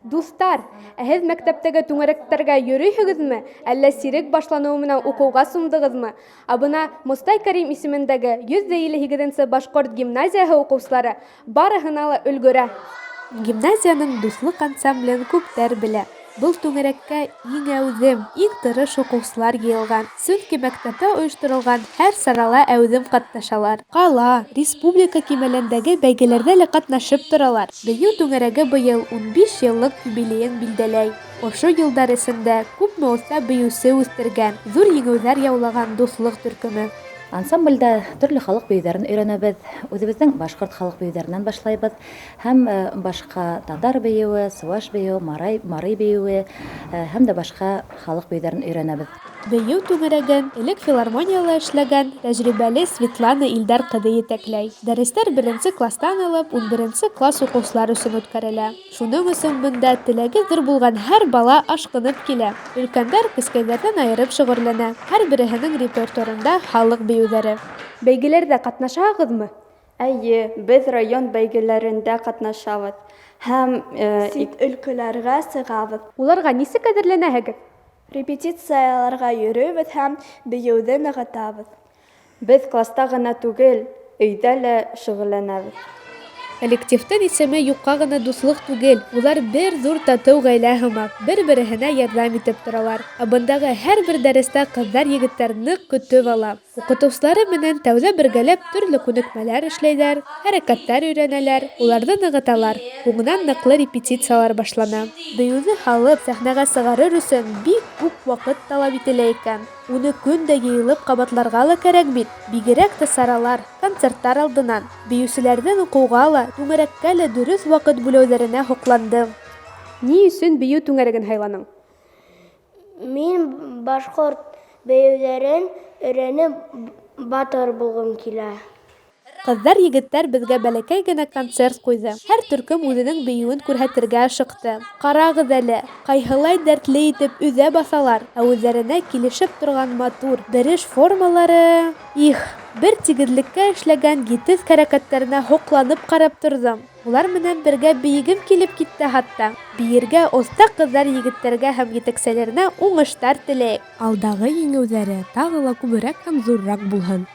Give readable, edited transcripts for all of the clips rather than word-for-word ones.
Дустар, һеҙ мәктәптәге түңәрәктәргә йөрөйһөгөҙмө, әллә сирек башланыуы менән уҡыуға сумдығыҙмы? Бына Мостай Кәрим исемендәге 158-нсе башҡорт гимназияһы уҡыусылары барыһына ла өлгөрә. Гимназияның дуҫлыҡ ансамблен күптәр белә. Был түңәрәккә иң әүҙем, иң тырыш уҡыусылар йыйылған. Сөнки мәктәптә ойошторолған һәр сарала әүҙем ҡатнашалар. Ҡала, республика кимәлендәге бәйгеләрҙә лә ҡатнашып торалар. Бейеү түңәрәге быйыл 15 йыллыҡ юбилейын билдәләй. Ошо йылдар эсендә күпме оҫта бейеүсе үҫтергән, ҙур еңеүҙәр яулаған дуҫлыҡ төркөмө. Ансамбльдә төрлө халыҡ бейеүҙәрен өйрәнәбеҙ. Үҙебеҙҙең башҡорт халыҡ бейеүҙәренән башлайбыҙ. Һәм башҡа татар бейеүе, сыуаш бейеүе, марый бейеүе һәм дә башҡа халыҡ бейеүҙәрен өйрәнәбеҙ. Бейеү түңәрәген элек филармонияла эшләгән тәжрибәле Светлана Илдар ҡыҙы етәкләй. Дәрестәр 1-нсе кластан алып 11-нсе класс уҡыусылары өсөн үткәрелә. Шуның өсөн бында теләге ҙур булған һәр бала ашҡынып килә. Өлкәндәр кескәйҙәрҙән айырып шөғөрләнә. Һәр береһенең репертуарында халыҡ бейеүҙәре. Бәйгеләрҙә ҡатнашаһығыҙмы? Әйе, беҙ район бәйгеләрендә ҡатнашабыҙ һәм Сит өлкәләргә сығабыҙ. Уларға нисек әҙерләнәһегеҙ? Репетицияларға йөрөйбөҙ һәм бейеүҙе нығытабыҙ. беҙ класта ғына түгел, өйҙә лә шөғөлләнәбеҙ. Коллективтың исеме юҡҡа ғына дуҫлыҡ түгел, улар бер ҙур татыу ғаилә һымаҡ, бер-береһенә ярҙам итеп торалар. Бындағы һәр бер дәрестә ҡыҙҙар егеттәр ныҡ көтөп ала. Уҡытыусылары менән тәүҙә бергәләп төрлө күнекмәләр эшләйҙәр, хәрәкәттәр өйрәнәләр, уларҙы нығыталар. Һуңынан ныҡлы репетициялар башлана. Бейеүҙе һалып, сәхнәгә сығарыр өсөн бик күп ваҡыт талап ителә икән. Уны көн дә йыйылып ҡабатларға ла кәрәк бит. Бигерәк тә саралар, концерттар алдынан. Бейеүселәрҙең уҡыуға ла, түңәрәккә лә дөрөҫ ваҡыт бүлеүҙәренә һоҡландым. Ни өсөн бейеү түңәрәген һайланың? Мин башҡорт бейеүҙәрен өйрәнеп батыр булғым килә. Ҡыҙҙар, егеттәр беҙгә бәләкәй генә концерт ҡуйҙы. Һәр төркөм үҙенең бейеүен күрһәтергә ашыҡты. Ҡарағыҙ әле, ҡайһылай дәртле итеп өҙә баҫалар, ә үҙҙәренә килешеп торған матур береш формалары. Бер тигеҙлеккә эшләгән етеҙ хәрәкәттәренә һоҡланып ҡарап торҙом. Улар менән бергә бейегем килеп китте хатта. Бейергә оҫта ҡыҙҙар егеттәргә һәм етәкселәренә уңыштар теләйек. Алдағы еңеүҙәре тағы ла күберәк һәм ҙурыраҡ булһын.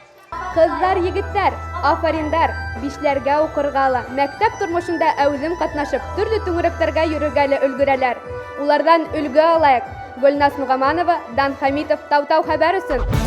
Ҡыҙҙар, егеттәр, афариндар, бишләргә уҡырға ла, мәктәп тормошонда әүҙем ҡатнашып, төрлө түңәрәктәргә йөрөргә лә өлгөрәләр. Уларҙан өлгө алайыҡ. Гөлназ Нуғаманова, Дан Хамитов, Тау-Тау хәбәр өсөн.